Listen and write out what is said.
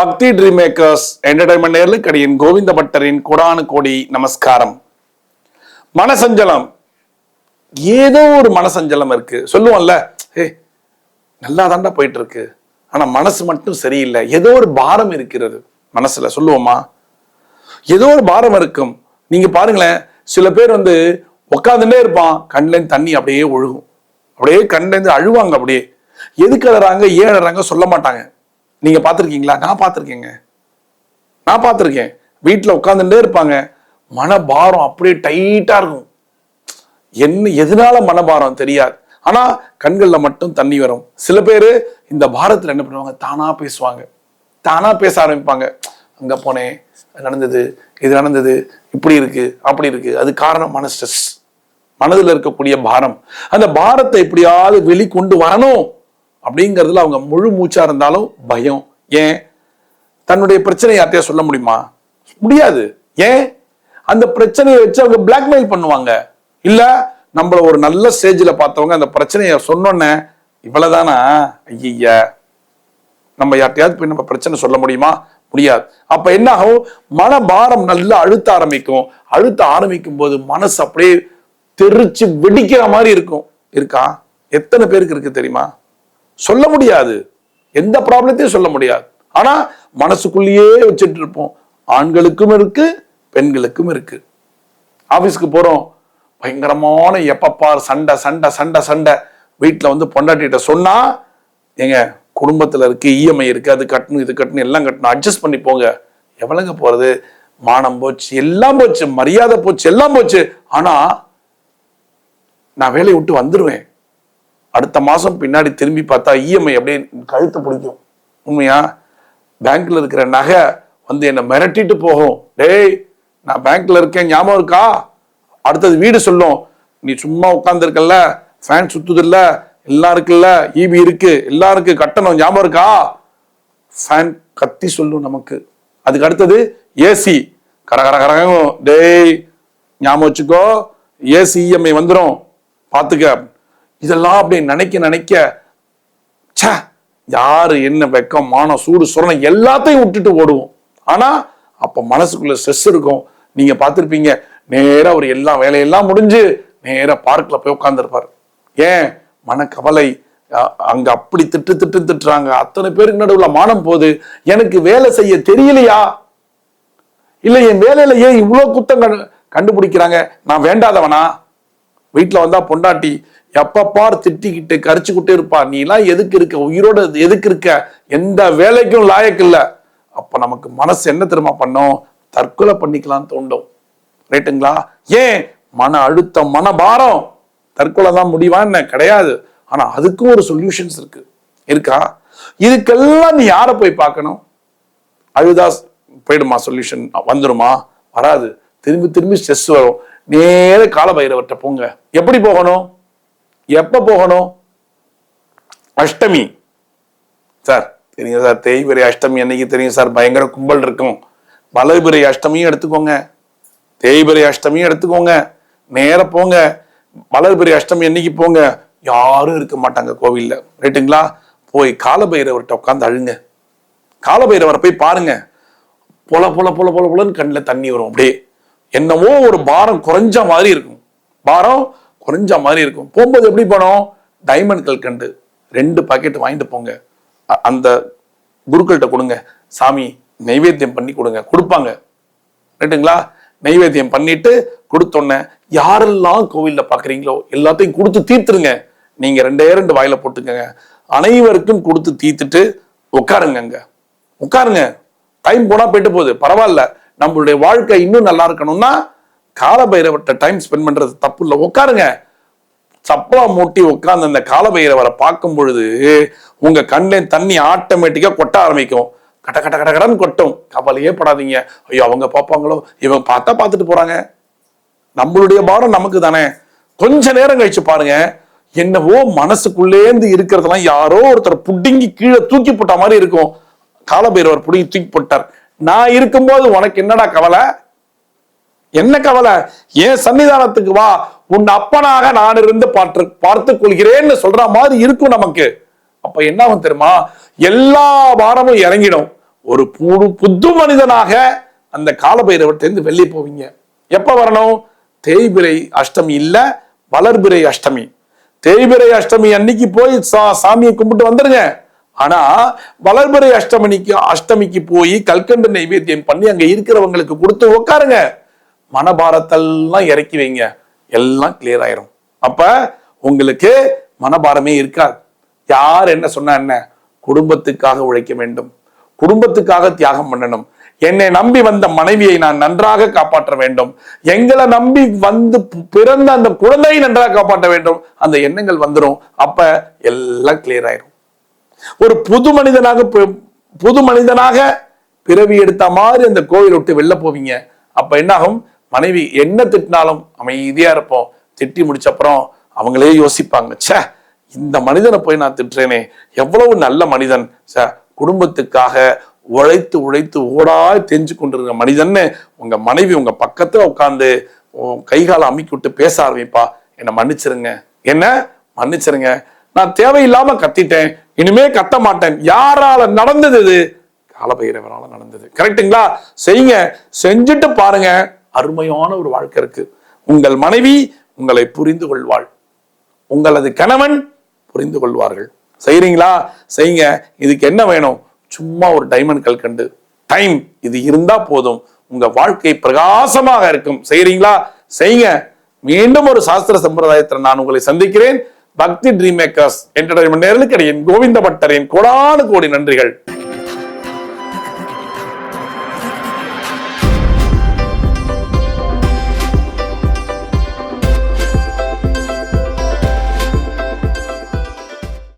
பக்தி dream makers entertainment நேர்லுக்கடியின் Govind பட்டரின் கோடானு கோடி நமஸ்காரம். மனசஞ்சலம், ஏதோ ஒரு மனசஞ்சலம் இருக்கு. சொல்லுவோம்ல, நல்லா தாண்டா போயிட்டு இருக்கு, ஆனா மனசு மட்டும் சரியில்லை, ஏதோ ஒரு பாரம் இருக்கிறது மனசுல. சொல்லுவோமா? ஏதோ ஒரு பாரம் இருக்கும். நீங்க பாருங்களேன், சில பேர் உட்காந்துட்டே இருப்பான், கண்ல தண்ணி அப்படியே ஒழுகும், அப்படியே கண்ல இருந்து அழுவாங்க. அப்படியே எதுக்கு அழுறாங்க, ஏன் அழுறாங்க சொல்ல மாட்டாங்க. நீங்க பார்த்திருக்கீங்களா? நான் பார்த்திருக்கேன். வீட்டுல உட்காந்துட்டே இருப்பாங்க, மனபாரம் அப்படியே டைட்டா இருக்கும். எதனால மனபாரம் தெரியாது, ஆனா கண்கள்ல மட்டும் தண்ணி வரும். சில பேரு இந்த பாரத்துல என்ன பண்ணுவாங்க, தானா பேசுவாங்க, தானா பேச ஆரம்பிப்பாங்க. அங்க போனேன், நடந்தது, இது நடந்தது, இப்படி இருக்கு, அப்படி இருக்கு. அது காரணம் மன ஸ்ட்ரெஸ், மனதில் இருக்கக்கூடிய பாரம். அந்த பாரத்தை எப்படியாவது வெளிக்கொண்டு வரணும் அப்படிங்கிறதுல அவங்க முழு மூச்சா இருந்தாலும் பயம். ஏன்? தன்னுடைய பிரச்சனை யார்ட்டையா சொல்ல முடியுமா? முடியாது. ஏன்? அந்த பிரச்சனையை வச்சு அவங்க பிளாக்மெயில் பண்ணுவாங்க. இல்ல, நம்மள ஒரு நல்ல ஸ்டேஜ்ல பார்த்தவங்க அந்த பிரச்சனையை சொன்னோன்னே, இவ்வளவுதானா, ஐயா, நம்ம யார்ட்டையாவது போய் நம்ம பிரச்சனை சொல்ல முடியுமா? முடியாது. அப்ப என்ன ஆகும், மனபாரம் நல்லா அழுத்த ஆரம்பிக்கும். அழுத்த ஆரம்பிக்கும் போது மனசு அப்படியே தெரிச்சு வெடிக்கிற மாதிரி இருக்கும். இருக்கா? எத்தனை பேருக்கு இருக்கு தெரியுமா? சொல்ல முடியாது, எந்த ப்ராப்ளத்தையும் சொல்ல முடியாது. ஆனா மனசுக்குள்ளேயே வச்சுட்டு இருப்போம். ஆண்களுக்கும் இருக்கு, பெண்களுக்கும் இருக்கு. ஆபீஸ்க்கு போறோம், பயங்கரமான எப்பப்பார் சண்டை சண்டை சண்டை சண்டை. வீட்டுல பொண்டாட்டிட்ட சொன்னா, எங்க குடும்பத்துல இருக்கு, இஎம்ஐ இருக்கு, அது கட்டணும், இது கட்டணும், எல்லாம் கட்டணும், அட்ஜஸ்ட் பண்ணி போங்க. எவ்வளவுங்க போறது? மானம் போச்சு, எல்லாம் போச்சு, மரியாதை போச்சு, எல்லாம் போச்சு. ஆனா நான் வேலையை விட்டு வந்துருவேன், அடுத்த மாசம் பின்னாடி திரும்பி பார்த்தா இஎம்ஐ அப்படியே கழுத்து பிடிக்கும். உண்மையா? பேங்க்ல இருக்கிற நகை என்னை மிரட்டிட்டு போகும். டேய், நான் பேங்க்ல இருக்கேன், ஞாபகம் இருக்கா? அடுத்தது வீடு சொல்லும், நீ சும்மா உட்கார்ந்து இருக்கல, ஃபேன் சுத்துது இல்ல, எல்லாம் இருக்குல்ல, இபி இருக்கு, எல்லாம் இருக்கு, கட்டணம் ஞாபகம் இருக்கா? ஃபேன் கத்தி சொல்லும் நமக்கு. அதுக்கு அடுத்தது ஏசி கரகரகரகும். டேய், ஞாபகம் வச்சுக்கோ, ஏசி இஎம்ஐ வந்துடும், பாத்துக்க. இதெல்லாம் அப்படி நினைக்க யாரு என்ன வெக்கம், மானம், சூடு, சுரணம் எல்லாத்தையும் விட்டுட்டு ஓடுவோம். ஆனா அப்ப மனசுக்குள்ள ஸ்ட்ரெஸ் இருக்கும். நீங்க பார்த்திருப்பீங்க, நேரா ஒரு எல்லா வேலையெல்லாம் முடிஞ்சு நேரா பார்க்ல போய் உட்கார்ந்துருப்பாரு. ஏன்? மனக்கவலை. அங்க அப்படி திட்டுறாங்க, அத்தனை பேருக்கு நடுவுல மானம் போகுது. எனக்கு வேலை செய்ய தெரியலையா? இல்ல என் வேலையில ஏன் இவ்வளவு குத்தம் கண்டுபிடிக்கிறாங்க? நான் வேண்டாதவனா? வீட்டுல வந்தா பொண்டாட்டி எப்பப்பார் திட்டிக்கிட்டு கரிச்சுக்கிட்டே இருப்பா, நீ எல்லாம் எதுக்கு இருக்க, உயிரோட எதுக்கு இருக்க, எந்த வேலைக்கும் லாயக்கு இல்ல. அப்ப நமக்கு மனசு என்ன தெரியுமா பண்ணும்? தற்கொலை பண்ணிக்கலாம் தோண்டும். ரைட்டுங்களா? ஏன்? மன அழுத்தம், மனபாரம். தற்கொலை தான் முடிவா? என்ன கிடையாது. ஆனா அதுக்கும் ஒரு சொல்யூஷன்ஸ் இருக்கா? இதுக்கெல்லாம் நீ யாரை போய் பார்க்கணும்? அழுதா போயிடுமா? சொல்யூஷன் வந்துருமா? வராது. திரும்பி ஸ்ட்ரெஸ் வரும். நேர காலபைரவர்கிட்ட போங்க. எப்படி போகணும்? எப்ப போகணும்? அஷ்டமி சார் தெரியும் சார், தேய்பிரை அஷ்டமி அன்னைக்கு தெரியும் சார், பயங்கர கும்பல் இருக்கும். வளர்பிறை அஷ்டமியும் எடுத்துக்கோங்க, தேய்பிரை அஷ்டமியும் எடுத்துக்கோங்க. நேர போங்க, வளர்பிறை அஷ்டமி அன்னைக்கு போங்க, யாரும் இருக்க மாட்டாங்க கோவில்ல. ரைட்டுங்களா? போய் காலபைரவர்கிட்ட உட்காந்து அழுங்க. காலபைரவரை போய் பாருங்க. பொல பொல பொல பொல பொலன்னு கண்ணில் தண்ணி வரும். அப்படியே என்னவோ ஒரு பாரம் குறைஞ்ச மாதிரி இருக்கும். பாரம் குறைஞ்ச மாதிரி இருக்கும். போகும்போது எப்படி போனோம்? டைமண்ட் கல்கண்டு 2 பாக்கெட் வாங்கிட்டு போங்க. அந்த குருக்கள்கிட்ட கொடுங்க, சாமி நைவேத்தியம் பண்ணி கொடுங்க, கொடுப்பாங்க. ரைட்டுங்களா? நைவேத்தியம் பண்ணிட்டு கொடுத்தோன்ன யாரெல்லாம் கோவில்ல பாக்குறீங்களோ எல்லாத்தையும் கொடுத்து தீர்த்துருங்க. நீங்க 2 வாயில போட்டுக்கங்க. அனைவருக்கும் கொடுத்து தீர்த்துட்டு உட்காருங்க. உட்காருங்க. டைம் போனா போயிட்டு போகுது, பரவாயில்ல. நம்மளுடைய வாழ்க்கை இன்னும் நல்லா இருக்கணும்னா காலபைரவர்கிட்ட டைம் ஸ்பெண்ட் பண்றது தப்பு இல்லை. உட்காருங்க. சப்பலா மூட்டி உட்கார்ந்து அந்த காலபைரவரை பார்க்கும் பொழுது உங்க கண்ணிலே தண்ணி ஆட்டோமேட்டிக்கா கொட்ட ஆரம்பிக்கும். கட கட கட கடன்னு கொட்டும். கவலையே படாதீங்க. ஐயோ, அவங்க பார்ப்பாங்களோ, இவங்க பார்த்துட்டு போறாங்க. நம்மளுடைய பாரம் நமக்கு தானே. கொஞ்ச நேரம் கழிச்சு பாருங்க, என்னவோ மனசுக்குள்ளேந்து இருக்கிறதெல்லாம் யாரோ ஒருத்தர் புடுங்கி கீழே தூக்கி போட்ட மாதிரி இருக்கும். காலபைரவர் புடுங்கி தூக்கி போட்டார். நான் இருக்கும்போது உனக்கு என்னடா கவலை? என்ன கவலை? ஏன் சன்னிதானத்துக்கு வா, உன் அப்பனாக நான் இருந்து பார்த்துக் கொள்கிறேன்னு சொல்ற மாதிரி இருக்கும் நமக்கு. அப்ப என்ன ஆகும் தெரியுமா? எல்லா பாரமும் இறங்கிடும். ஒரு புது மனிதனாக அந்த காலபைரவர்கிட்ட வெளியே போவீங்க. எப்ப வரணும்? தேய்பிரை அஷ்டமி இல்ல, வளர்பிறை அஷ்டமி. தேய்பிரை அஷ்டமி அன்னைக்கு போய் சாமியை கும்பிட்டு வந்துருங்க. ஆனா வளர்பிறை அஷ்டமிக்கு போய் கல்கண்டு நைவேத்தியம் பண்ணி அங்க இருக்கிறவங்களுக்கு கொடுத்து உட்காருங்க. மனபாரத்தெல்லாம் இறக்கி வைங்க, எல்லாம் கிளியர் ஆயிரும். அப்ப உங்களுக்கு மனபாரமே இருக்காது. யார் என்ன சொன்னா என்ன? குடும்பத்துக்காக உழைக்க வேண்டும், குடும்பத்துக்காக தியாகம் பண்ணணும். என்னை நம்பி வந்த மனைவியை நான் நன்றாக காப்பாற்ற வேண்டும், எங்களை நம்பி வந்து பிறந்த அந்த குழந்தையை நன்றாக காப்பாற்ற வேண்டும். அந்த எண்ணங்கள் வந்துடும். அப்ப எல்லாம் கிளியர் ஆயிரும். ஒரு புது மனிதனாக பிறவி எடுத்த மாதிரி அந்த கோவில் விட்டு வெளில போவீங்க. அப்ப என்னாகும்? மனைவி என்ன திட்டினாலும் அமைதியா இருப்போம். திட்டி முடிச்ச அப்புறம் அவங்களே யோசிப்பாங்க, சே இந்த மனிதனை போய் நான் திட்டுறேனே, எவ்வளவு நல்ல மனிதன், குடும்பத்துக்காக உழைத்து உழைத்து ஓடாய் தெரிஞ்சு கொண்டிருக்க மனிதன்னு உங்க மனைவி உங்க பக்கத்துல உட்காந்து கைகால அமுக்கி விட்டு பேச ஆரம்பிப்பா. என்னை மன்னிச்சிருங்க, என்ன மன்னிச்சிருங்க, நான் தேவையில்லாம கத்திட்டேன், இனிமே கத்த மாட்டேன். யாரால நடந்தது? இது காலபைரவரால நடந்தது. கரெக்டுங்களா? செய்யுங்க, செஞ்சுட்டு பாருங்க, அருமையான ஒரு வாழ்க்கை இருக்கு. உங்கள் மனைவி உங்களை புரிந்து கொள்வாள், உங்களது கணவன் புரிந்து கொள்வார்கள். செய்றீங்களா? செய்யுங்க. இதுக்கு என்ன வேணும்? சும்மா ஒரு டைமண்ட் கல்கண்டு டைம் இது இருந்தா போதும், உங்க வாழ்க்கை பிரகாசமாக இருக்கும். செய்றீங்களா? செய்யுங்க. மீண்டும் ஒரு சாஸ்திர சம்பிரதாயத்தில் நான் உங்களை சந்திக்கிறேன். பக்தி ட்ரீம் மேக்கர்ஸ் என்டர்டைன்மெண்ட் நேயர்களுக்கு என் கோவிந்த பட்டரின் கோடானு கோடி நன்றிகள்.